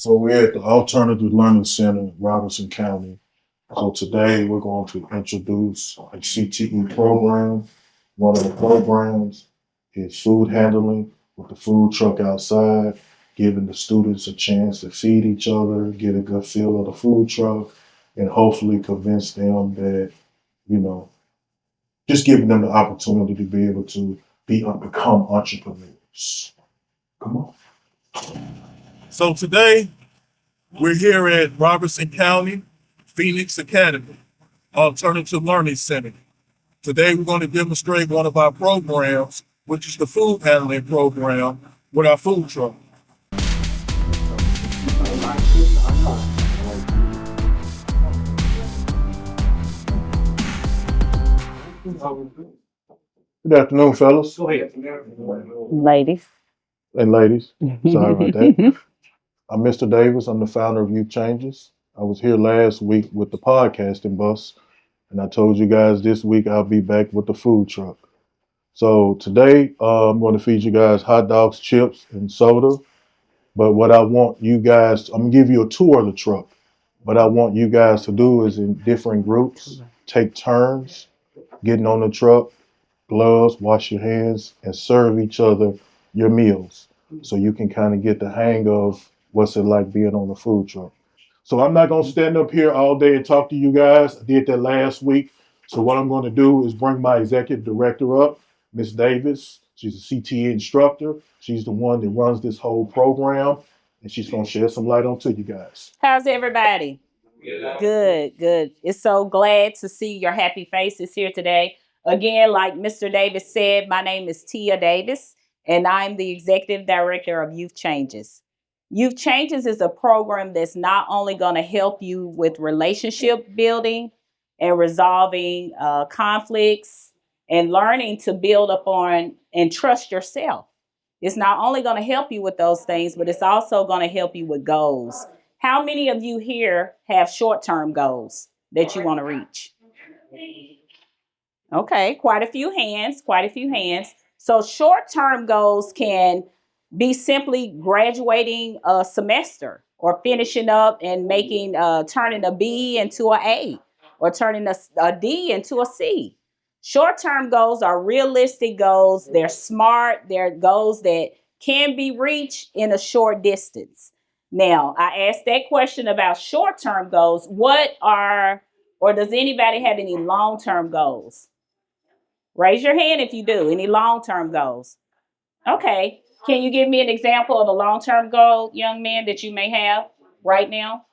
So we're at the Alternative Learning Center in Robertson County. So today we're going to introduce a CTE program. One of the programs is food handling with the food truck outside, giving the students a chance to feed each other, get a good feel of the food truck, and hopefully convince them that, just giving them the opportunity to be able to become entrepreneurs. Come on. So today we're here at Robertson County Phoenix Academy, Alternative Learning Center. Today we're going to demonstrate one of our programs, which is the food handling program with our food truck. Good afternoon, fellas. Go ahead. Ladies. And ladies. Sorry about that. I'm Mr. Davis. I'm the founder of Youth Changes. I was here last week with the podcasting bus, and I told you guys this week I'll be back with the food truck. So today I'm going to feed you guys hot dogs, chips, and soda. But what I want you guys, I'm going to give you a tour of the truck. What I want you guys to do is in different groups, take turns, getting on the truck, gloves, wash your hands, and serve each other your meals. So you can kind of get the hang of what's it like being on the food truck. So I'm not going to stand up here all day and talk to you guys. I did that last week. So what I'm going to do is bring my executive director up, Miss Davis. She's a CTE instructor. She's the one that runs this whole program, and she's going to shed some light onto you guys. How's everybody? Good, good. It's so glad to see your happy faces here today. Again, like Mr. Davis said, my name is Teia Davis, and I'm the executive director of Youth Changes. Youth Changes is a program that's not only going to help you with relationship building and resolving conflicts and learning to build upon and trust yourself. It's not only going to help you with those things, but it's also going to help you with goals. How many of you here have short-term goals that you want to reach? Okay, quite a few hands. So short-term goals can be simply graduating a semester or finishing up and making, turning a B into an A or turning a D into a C. Short-term goals are realistic goals. They're smart. They're goals that can be reached in a short distance. Now, I asked that question about short-term goals. Or does anybody have any long-term goals? Raise your hand if you do. Any long-term goals? Okay. Can you give me an example of a long-term goal, young man, that you may have right now?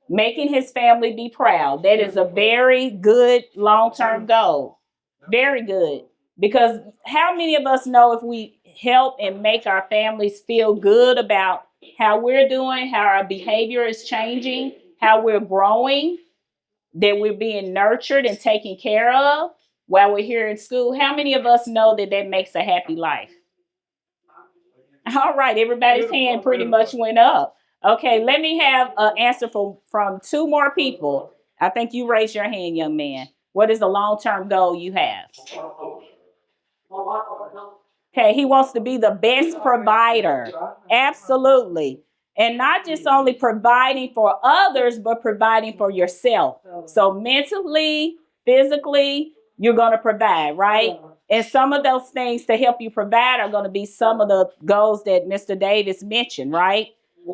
Making his family be proud. That is a very good long-term goal. Very good. Because how many of us know if we help and make our families feel good about how we're doing, how our behavior is changing, how we're growing, that we're being nurtured and taken care of while we're here in school? How many of us know that that makes a happy life? All right, everybody's hand pretty much went up. Okay, let me have an answer from two more people. I think you raised your hand, young man. What is the long-term goal you have? Okay, he wants to be the best provider. Absolutely. And not just only providing for others, but providing for yourself. So mentally, physically, you're going to provide, right? And some of those things to help you provide are going to be some of the goals that Mr. Davis mentioned, right?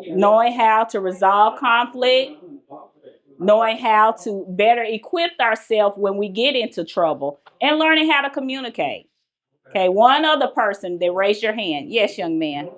Knowing how to resolve conflict, knowing how to better equip ourselves when we get into trouble, and learning how to communicate. Okay, one other person that raised your hand. Yes, young man.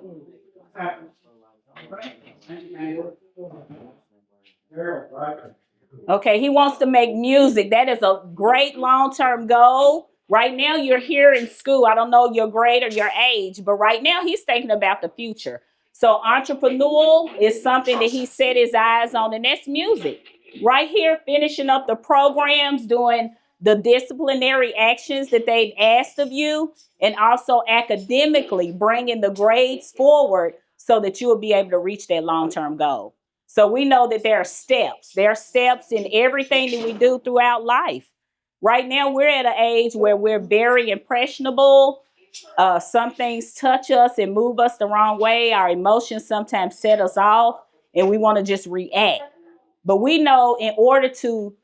Okay, he wants to make music. That is a great long-term goal. Right now, you're here in school. I don't know your grade or your age, but right now he's thinking about the future. So entrepreneurial is something that he set his eyes on, and that's music. Right here, finishing up the programs, doing the disciplinary actions that they've asked of you, and also academically bringing the grades forward so that you will be able to reach that long-term goal. So we know that there are steps. There are steps in everything that we do throughout life. Right now, we're at an age where we're very impressionable. Some things touch us and move us the wrong way. Our emotions sometimes set us off and we want to just react. But we know in order to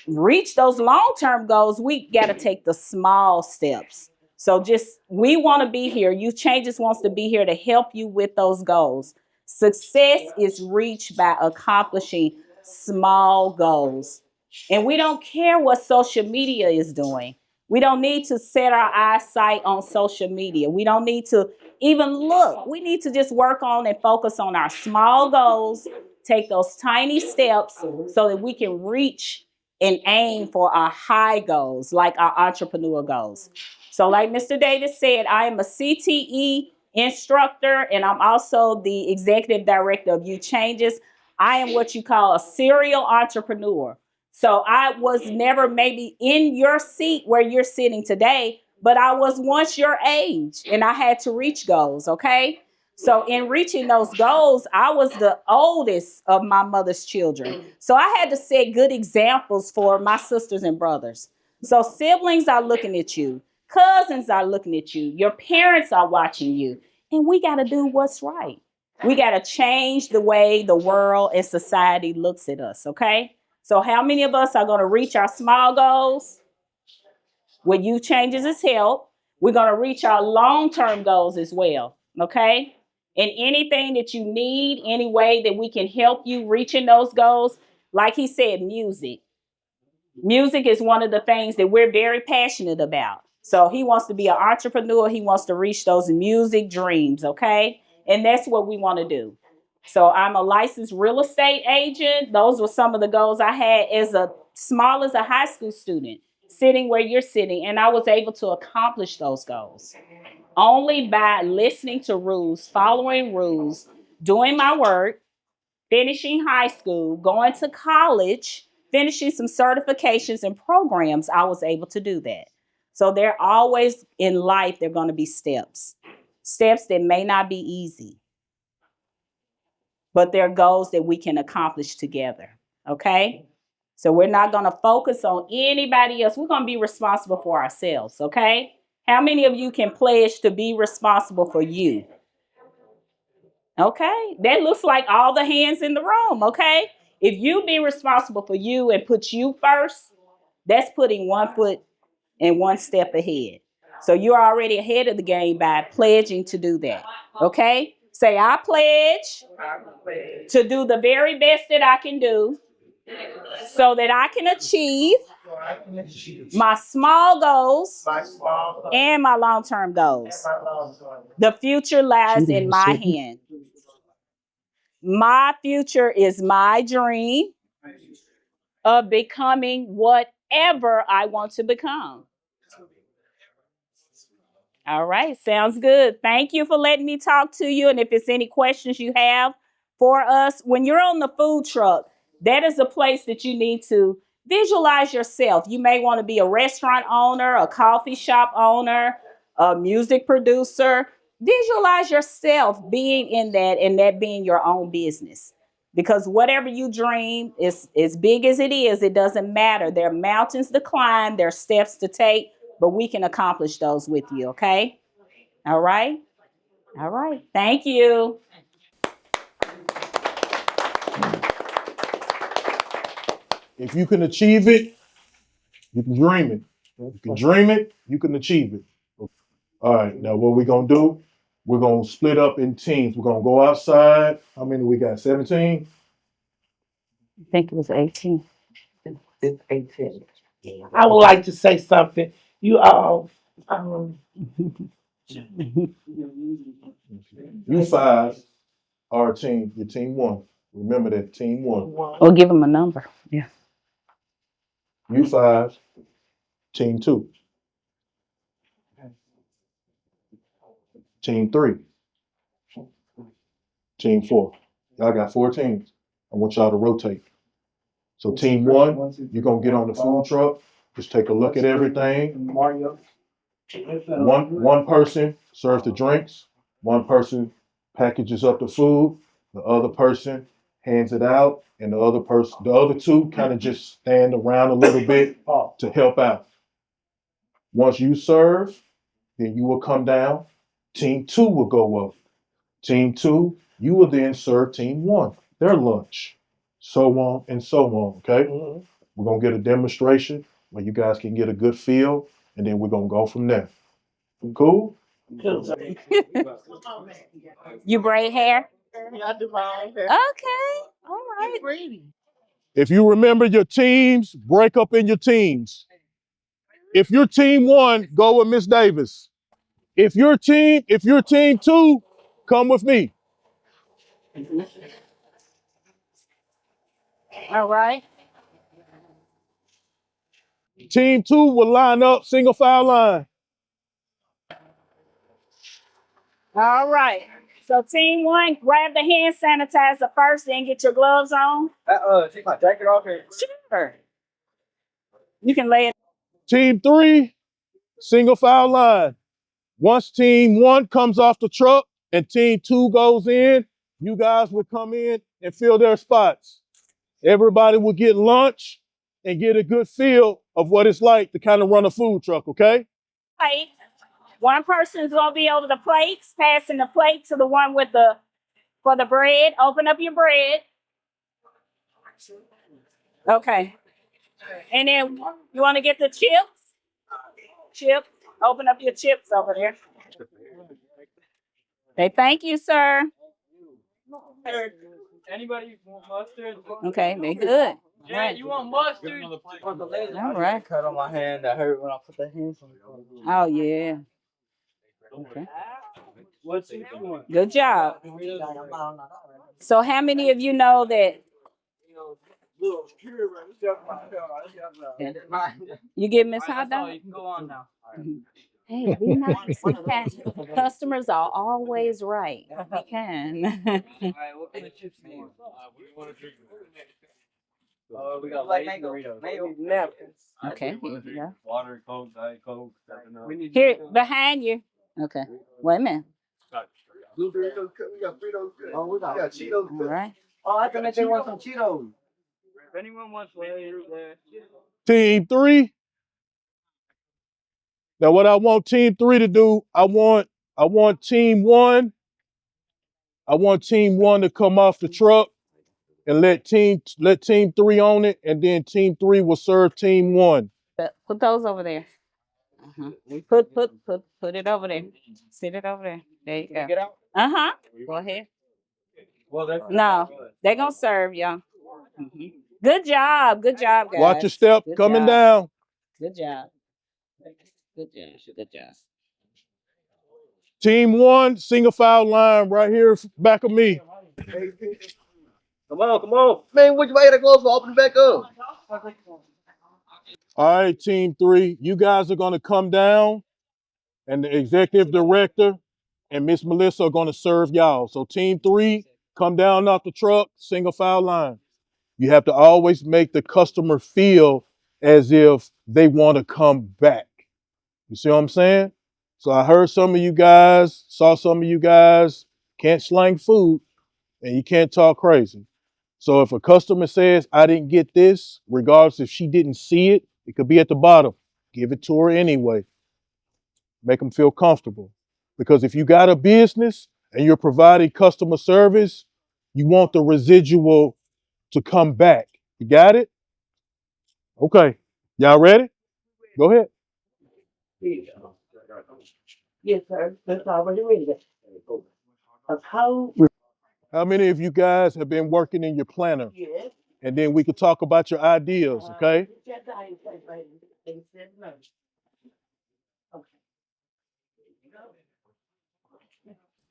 reach those long-term goals, we got to take the small steps. So just, we want to be here. Youth Changes wants to be here to help you with those goals. Success is reached by accomplishing small goals. And we don't care what social media is doing. We don't need to set our eyesight on social media. We don't need to even look. We need to just work on and focus on our small goals, take those tiny steps so that we can reach and aim for our high goals, like our entrepreneur goals. So like Mr. Davis said, I am a CTE instructor and I'm also the executive director of Youth Changes. I am what you call a serial entrepreneur. So I was never maybe in your seat where you're sitting today, but I was once your age and I had to reach goals, okay? So in reaching those goals, I was the oldest of my mother's children. So I had to set good examples for my sisters and brothers. So siblings are looking at you, cousins are looking at you, your parents are watching you, and we got to do what's right. We got to change the way the world and society looks at us, okay? So how many of us are going to reach our small goals? With Youth Changes' help, we're going to reach our long-term goals as well, okay? And anything that you need, any way that we can help you reaching those goals, like he said, music. Music is one of the things that we're very passionate about. So he wants to be an entrepreneur. He wants to reach those music dreams, okay? And that's what we want to do. So I'm a licensed real estate agent. Those were some of the goals I had as small as a high school student, sitting where you're sitting. And I was able to accomplish those goals only by listening to rules, following rules, doing my work, finishing high school, going to college, finishing some certifications and programs. I was able to do that. So there always in life, there are going to be steps that may not be easy, but they're goals that we can accomplish together. Okay? So we're not going to focus on anybody else. We're going to be responsible for ourselves. Okay? How many of you can pledge to be responsible for you? Okay? That looks like all the hands in the room. Okay? If you be responsible for you and put you first, that's putting 1 foot and 1 step ahead. So you're already ahead of the game by pledging to do that. Okay? Say, I pledge to do the very best that I can do so that I can achieve my small goals and my long-term goals. The future lies in my hand. My future is my dream of becoming whatever I want to become. All right, sounds good. Thank you for letting me talk to you. And if it's any questions you have for us, when you're on the food truck, that is a place that you need to visualize yourself. You may want to be a restaurant owner, a coffee shop owner, a music producer. Visualize yourself being in that and that being your own business. Because whatever you dream is as big as it is, it doesn't matter. There are mountains to climb, there are steps to take, but we can accomplish those with you, okay? All right? All right. Thank you. If you can achieve it, you can dream it. You can dream it, you can achieve it. All right, now what we're gonna do, we're gonna split up in teams. We're gonna go outside. How many we got? 17? I think it was 18. It's 18. I would like to say something. You all, You five are a team. You're team one. Remember that, team one. Or give them a number. Yeah. You five, team two. Team three. Team four. Y'all got 4 teams. I want y'all to rotate. So team one, you're gonna get on the food truck. Just take a look at everything. One person serves the drinks. One person packages up the food. The other person hands it out, and the other two kind of just stand around a little bit to help out. Once you serve, Then you will come down. Team 2 will go up. Team 2, you will then serve Team 1 their lunch. So on and so on, okay? We're going to get a demonstration where you guys can get a good feel, and then we're going to go from there. Cool? You braid hair? I do my own hair. Okay. All right. If you remember your teams, break up in your teams. If you're Team 1, go with Miss Davis. If you're Team 2, come with me. All right. Team 2 will line up, single file line. All right. So team 1, grab the hand sanitizer first, then get your gloves on. Take my jacket off here. Sure. You can lay it. Team 3, single file line. Once Team 1 comes off the truck and Team 2 goes in, you guys will come in and fill their spots. Everybody will get lunch and get a good feel of what it's like to kind of run a food truck, okay? Plate. One person's gonna be over the plates, passing the plate to the one with for the bread. Open up your bread. Okay. And then you want to get the chips? Chip. Open up your chips over there. Say thank you, sir. Anybody want mustard? Okay, they good. Yeah, Right. you want mustard? All right. Cut on my hand that hurt when I put the hands on the Oh yeah. Okay. What's it you want? Good job. So how many of you know that you give Miss Hot Dog? You can go on now. Hey, be nice. We can. Customers are always right. We can. Alright, what kind of chips do you want? We got like Doritos. Okay, here you go. Water, Coke, Diet Coke. Here, behind you. Okay. Wait a minute. Blue Doritos, we got Fritos. Oh, we got Cheetos. All right. Oh, I thought they want some Cheetos. If anyone wants later, Team 3. Now what I want Team 3 to do, I want Team 1. I want Team 1 to come off the truck and let Team 3 on it, and then Team 3 will serve Team 1. Put those over there. Put it over there. Sit it over there. There you go. get out. Go ahead. Well, that's No, they're gonna serve y'all. Good job. Good job, guys. Watch your step Good coming job. down. Good job. Good job. Good job. Team 1, single file line right here back of me. Come on. Man, what you waiting to close for? Open it back up. All right, Team 3, you guys are going to come down, and the executive director and Miss Melissa are going to serve y'all. So Team 3, come down off the truck, single file line. You have to always make the customer feel as if they want to come back. You see what I'm saying? So I heard some of you guys, saw some of you guys can't slang food and you can't talk crazy. So if a customer says, I didn't get this, regardless if she didn't see it, it could be at the bottom. Give it to her anyway. Make them feel comfortable. Because if you got a business and you're providing customer service, you want the residual to come back. You got it? Okay. Y'all ready? Go ahead. Yes, sir. That's already ready. A code? How many of you guys have been working in your planner? Yes. And then we could talk about your ideas, okay?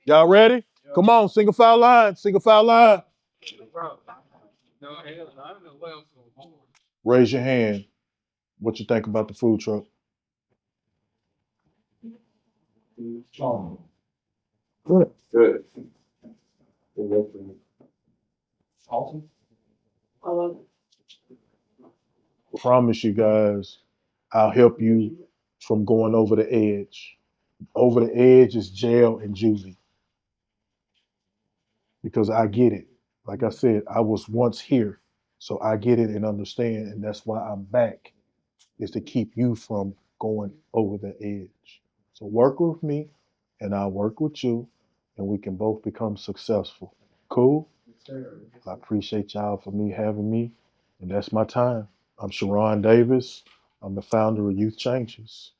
Y'all ready? Come on, single file line, single file line. Raise your hand. What you think about the food truck? Good. Promise you guys, I'll help you from going over the edge. Over the edge is jail and juvie. Because I get it. Like I said, I was once here. So I get it and understand. And that's why I'm back, is to keep you from going over the edge. So work with me, and I'll work with you, and we can both become successful. Cool? I appreciate y'all for me having me, and that's my time. I'm Sherron Davis. I'm the founder of Youth Changes.